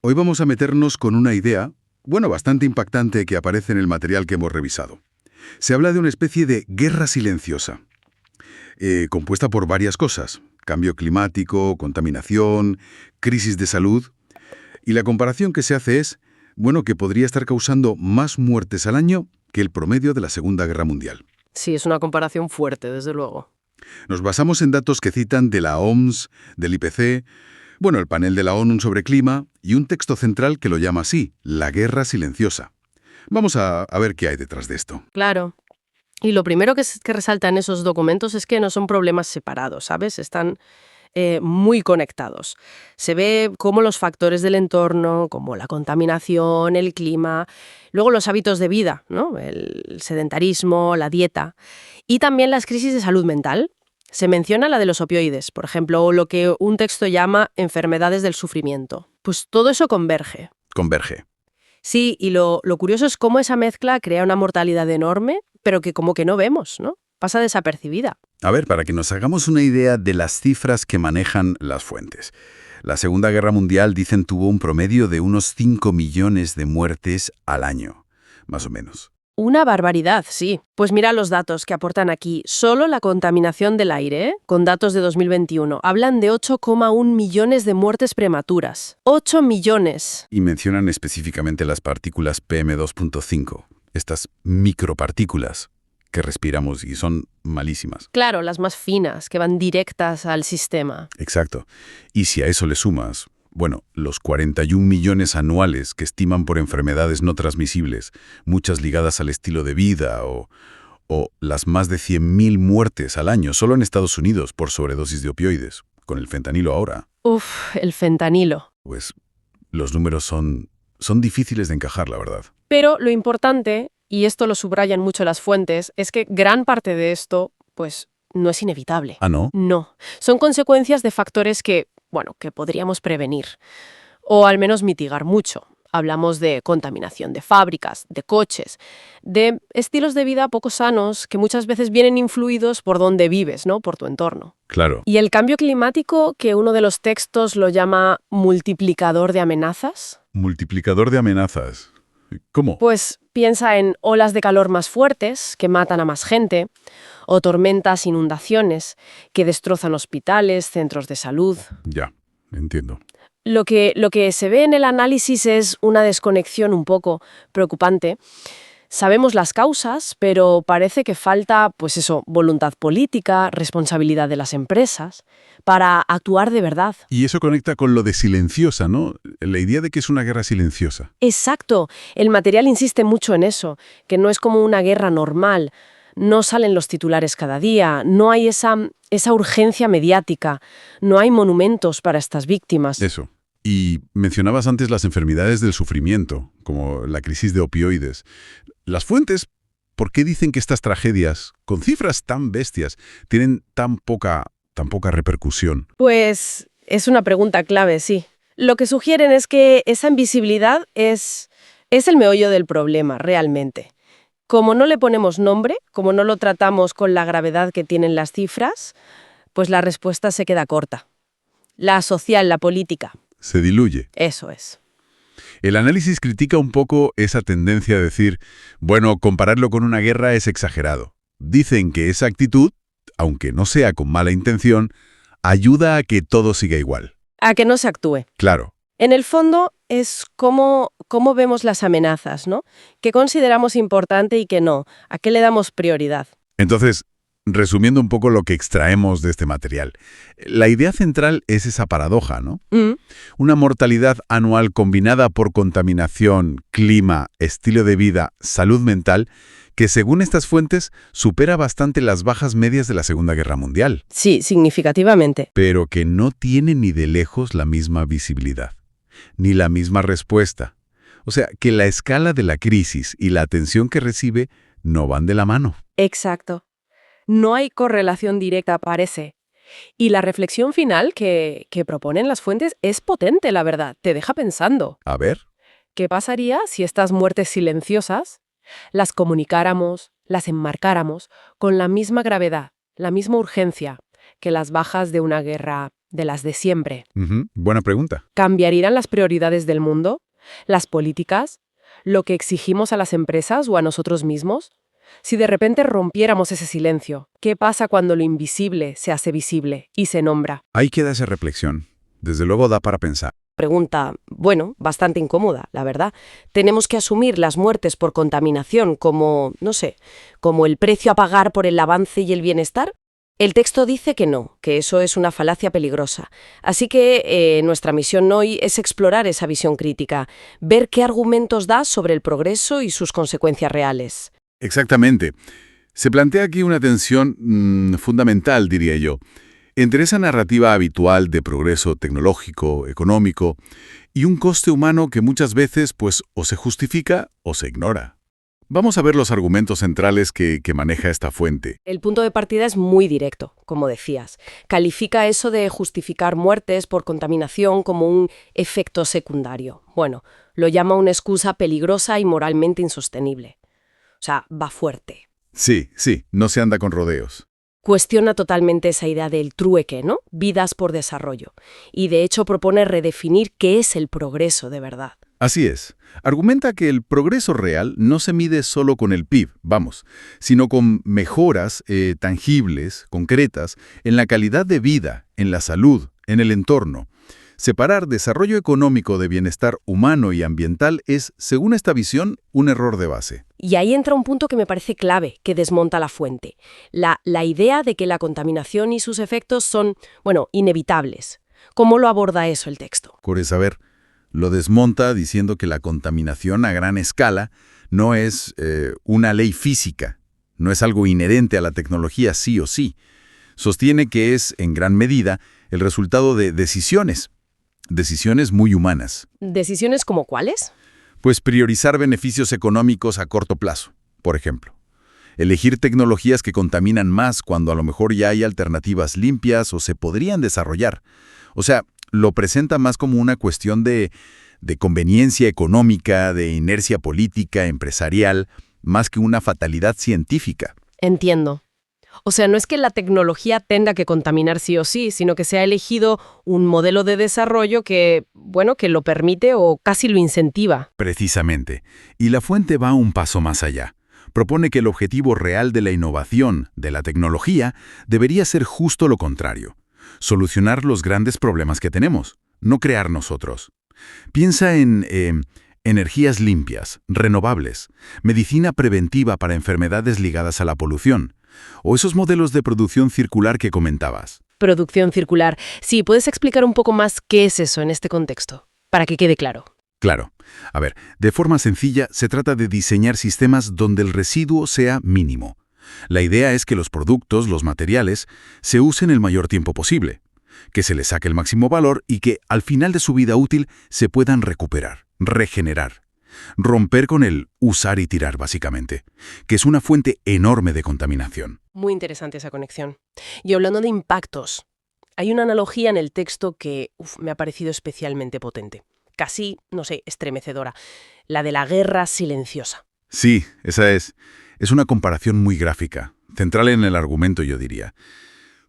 Hoy vamos a meternos con una idea, bueno, bastante impactante que aparece en el material que hemos revisado. Se habla de una especie de guerra silenciosa, compuesta por varias cosas: cambio climático, contaminación, crisis de salud. Y la comparación que se hace es, bueno, que podría estar causando más muertes al año que el promedio de la Segunda Guerra Mundial. Sí, es una comparación fuerte, desde luego. Nos basamos en datos que citan de la OMS, del IPC, bueno, el panel de la ONU sobre clima y un texto central que lo llama así, la guerra silenciosa. Vamos a ver qué hay detrás de esto. Claro. Y lo primero que resalta en esos documentos es que no son problemas separados, ¿sabes? Están muy conectados. Se ve cómo los factores del entorno, como la contaminación, el clima, luego los hábitos de vida, ¿no? El sedentarismo, la dieta, y también las crisis de salud mental. Se menciona la de los opioides, por ejemplo, o lo que un texto llama enfermedades del sufrimiento. Pues todo eso converge. Converge. Sí, y lo curioso es cómo esa mezcla crea una mortalidad enorme, pero que como que no vemos, ¿no? Pasa desapercibida. A ver, para que nos hagamos una idea de las cifras que manejan las fuentes. La Segunda Guerra Mundial, dicen, tuvo un promedio de unos 5 millones de muertes al año, más o menos. Una barbaridad, sí. Pues mira los datos que aportan aquí. Solo la contaminación del aire, con datos de 2021, hablan de 8,1 millones de muertes prematuras. ¡8 millones! Y mencionan específicamente las partículas PM2.5, estas micropartículas que respiramos y son malísimas. Claro, las más finas, que van directas al sistema. Exacto. Y si a eso le sumas, bueno, los 41 millones anuales que estiman por enfermedades no transmisibles, muchas ligadas al estilo de vida, o las más de 100.000 muertes al año solo en Estados Unidos por sobredosis de opioides, con el fentanilo ahora. Uf, el fentanilo. Pues los números son difíciles de encajar, la verdad. Pero lo importante, y esto lo subrayan mucho las fuentes, es que gran parte de esto, pues, no es inevitable. ¿Ah, no? No. Son consecuencias de factores que, bueno, que podríamos prevenir, o al menos mitigar mucho. Hablamos de contaminación de fábricas, de coches, de estilos de vida poco sanos que muchas veces vienen influidos por dónde vives, ¿no? Por tu entorno. Claro. Y el cambio climático, que uno de los textos lo llama multiplicador de amenazas. Multiplicador de amenazas. ¿Cómo? Pues piensa en olas de calor más fuertes que matan a más gente, o tormentas, inundaciones que destrozan hospitales, centros de salud. Ya, entiendo. Lo que se ve en el análisis es una desconexión un poco preocupante. Sabemos las causas, pero parece que falta, pues eso, voluntad política, responsabilidad de las empresas, para actuar de verdad. Y eso conecta con lo de silenciosa, ¿no? La idea de que es una guerra silenciosa. Exacto. El material insiste mucho en eso, que no es como una guerra normal. No salen los titulares cada día, no hay esa urgencia mediática, no hay monumentos para estas víctimas. Eso. Y mencionabas antes las enfermedades del sufrimiento, como la crisis de opioides. Las fuentes, ¿por qué dicen que estas tragedias, con cifras tan bestias, tienen tan poca repercusión? Pues es una pregunta clave, sí. Lo que sugieren es que esa invisibilidad es el meollo del problema, realmente. Como no le ponemos nombre, como no lo tratamos con la gravedad que tienen las cifras, pues la respuesta se queda corta. La social, la política. Se diluye. Eso es. El análisis critica un poco esa tendencia a decir, bueno, compararlo con una guerra es exagerado. Dicen que esa actitud, aunque no sea con mala intención, ayuda a que todo siga igual. A que no se actúe. Claro. En el fondo es cómo vemos las amenazas, ¿no? ¿Qué consideramos importante y qué no? ¿A qué le damos prioridad? Entonces, resumiendo un poco lo que extraemos de este material, la idea central es esa paradoja, ¿no? Una mortalidad anual combinada por contaminación, clima, estilo de vida, salud mental, que según estas fuentes supera bastante las bajas medias de la Segunda Guerra Mundial. Sí, significativamente. Pero que no tiene ni de lejos la misma visibilidad, ni la misma respuesta. O sea, que la escala de la crisis y la atención que recibe no van de la mano. Exacto. No hay correlación directa, parece. Y la reflexión final que proponen las fuentes es potente, la verdad. Te deja pensando. A ver. ¿Qué pasaría si estas muertes silenciosas las comunicáramos, las enmarcáramos con la misma gravedad, la misma urgencia que las bajas de una guerra de las de siempre. Buena pregunta. ¿Cambiarían las prioridades del mundo? ¿Las políticas? ¿Lo que exigimos a las empresas o a nosotros mismos? Si de repente rompiéramos ese silencio, ¿qué pasa cuando lo invisible se hace visible y se nombra? Ahí queda esa reflexión. Desde luego da para pensar. Pregunta, bueno, bastante incómoda, la verdad. ¿Tenemos que asumir las muertes por contaminación como, no sé, como el precio a pagar por el avance y el bienestar? El texto dice que no, que eso es una falacia peligrosa. Así que nuestra misión hoy es explorar esa visión crítica, ver qué argumentos da sobre el progreso y sus consecuencias reales. Exactamente. Se plantea aquí una tensión fundamental, diría yo, entre esa narrativa habitual de progreso tecnológico, económico, y un coste humano que muchas veces, pues, o se justifica o se ignora. Vamos a ver los argumentos centrales que maneja esta fuente. El punto de partida es muy directo, como decías. Califica eso de justificar muertes por contaminación como un efecto secundario. Bueno, lo llama una excusa peligrosa y moralmente insostenible. O sea, va fuerte. Sí, no se anda con rodeos. Cuestiona totalmente esa idea del trueque, ¿no? Vidas por desarrollo. Y de hecho propone redefinir qué es el progreso de verdad. Así es. Argumenta que el progreso real no se mide solo con el PIB, sino con mejoras tangibles, concretas, en la calidad de vida, en la salud, en el entorno. Separar desarrollo económico de bienestar humano y ambiental es, según esta visión, un error de base. Y ahí entra un punto que me parece clave, que desmonta la fuente. La idea de que la contaminación y sus efectos son, inevitables. ¿Cómo lo aborda eso el texto? A ver, lo desmonta diciendo que la contaminación a gran escala no es una ley física, no es algo inherente a la tecnología sí o sí. Sostiene que es, en gran medida, el resultado de decisiones muy humanas. ¿Decisiones como cuáles? Pues priorizar beneficios económicos a corto plazo, por ejemplo. Elegir tecnologías que contaminan más cuando a lo mejor ya hay alternativas limpias o se podrían desarrollar. O sea, lo presenta más como una cuestión de conveniencia económica, de inercia política, empresarial, más que una fatalidad científica. Entiendo. O sea, no es que la tecnología tenga que contaminar sí o sí, sino que se ha elegido un modelo de desarrollo que lo permite o casi lo incentiva. Precisamente. Y la fuente va un paso más allá. Propone que el objetivo real de la innovación, de la tecnología, debería ser justo lo contrario. Solucionar los grandes problemas que tenemos, no crear nosotros. Piensa en energías limpias, renovables, medicina preventiva para enfermedades ligadas a la polución, o esos modelos de producción circular que comentabas. Producción circular. Sí, ¿puedes explicar un poco más qué es eso en este contexto? Para que quede claro. Claro. A ver, de forma sencilla, se trata de diseñar sistemas donde el residuo sea mínimo. La idea es que los productos, los materiales, se usen el mayor tiempo posible, que se les saque el máximo valor y que, al final de su vida útil, se puedan recuperar, regenerar. Romper con el usar y tirar, básicamente, que es una fuente enorme de contaminación. Muy interesante esa conexión. Y hablando de impactos, hay una analogía en el texto que me ha parecido especialmente potente. Casi, estremecedora. La de la guerra silenciosa. Sí, esa es. Es una comparación muy gráfica, central en el argumento, yo diría.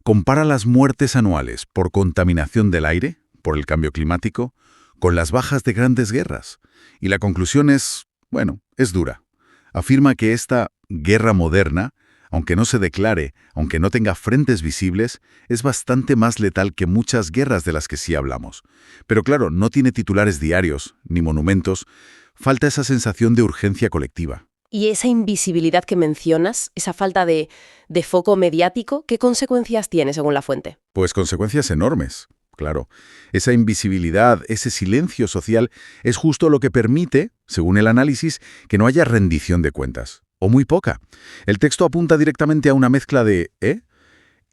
Compara las muertes anuales por contaminación del aire, por el cambio climático, con las bajas de grandes guerras. Y la conclusión es dura. Afirma que esta guerra moderna, aunque no se declare, aunque no tenga frentes visibles, es bastante más letal que muchas guerras de las que sí hablamos. Pero claro, no tiene titulares diarios, ni monumentos. Falta esa sensación de urgencia colectiva. Y esa invisibilidad que mencionas, esa falta de foco mediático, ¿qué consecuencias tiene según la fuente? Pues consecuencias enormes. Claro, esa invisibilidad, ese silencio social, es justo lo que permite, según el análisis, que no haya rendición de cuentas, o muy poca. El texto apunta directamente a una mezcla de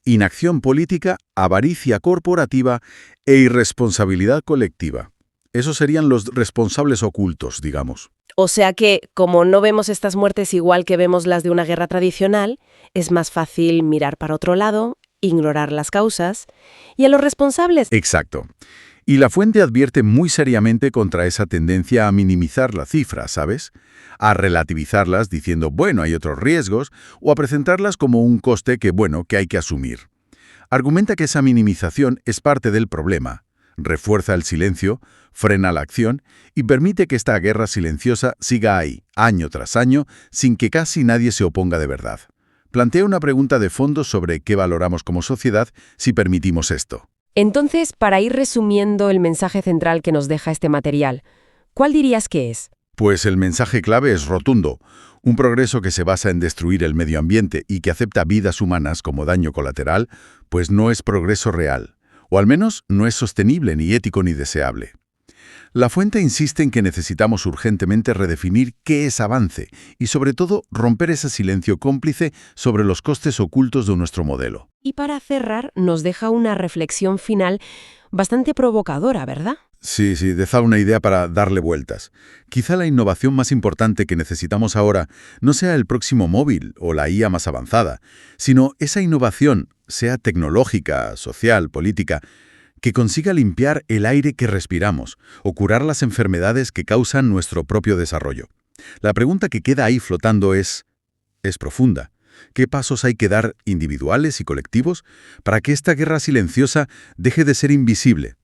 inacción política, avaricia corporativa e irresponsabilidad colectiva. Esos serían los responsables ocultos, digamos. O sea que, como no vemos estas muertes igual que vemos las de una guerra tradicional, es más fácil mirar para otro lado, ignorar las causas y a los responsables. Exacto. Y la fuente advierte muy seriamente contra esa tendencia a minimizar la cifra, ¿sabes? A relativizarlas diciendo, hay otros riesgos, o a presentarlas como un coste que hay que asumir. Argumenta que esa minimización es parte del problema, refuerza el silencio, frena la acción y permite que esta guerra silenciosa siga ahí, año tras año, sin que casi nadie se oponga de verdad. Plantea una pregunta de fondo sobre qué valoramos como sociedad si permitimos esto. Entonces, para ir resumiendo el mensaje central que nos deja este material, ¿cuál dirías que es? Pues el mensaje clave es rotundo. Un progreso que se basa en destruir el medio ambiente y que acepta vidas humanas como daño colateral, pues no es progreso real, o al menos no es sostenible, ni ético, ni deseable. La fuente insiste en que necesitamos urgentemente redefinir qué es avance y, sobre todo, romper ese silencio cómplice sobre los costes ocultos de nuestro modelo. Y para cerrar, nos deja una reflexión final bastante provocadora, ¿verdad? Sí, deja una idea para darle vueltas. Quizá la innovación más importante que necesitamos ahora no sea el próximo móvil o la IA más avanzada, sino esa innovación, sea tecnológica, social, política, que consiga limpiar el aire que respiramos o curar las enfermedades que causan nuestro propio desarrollo. La pregunta que queda ahí flotando es profunda. ¿Qué pasos hay que dar individuales y colectivos para que esta guerra silenciosa deje de ser invisible?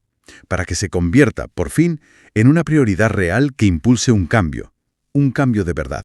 Para que se convierta, por fin, en una prioridad real que impulse un cambio de verdad.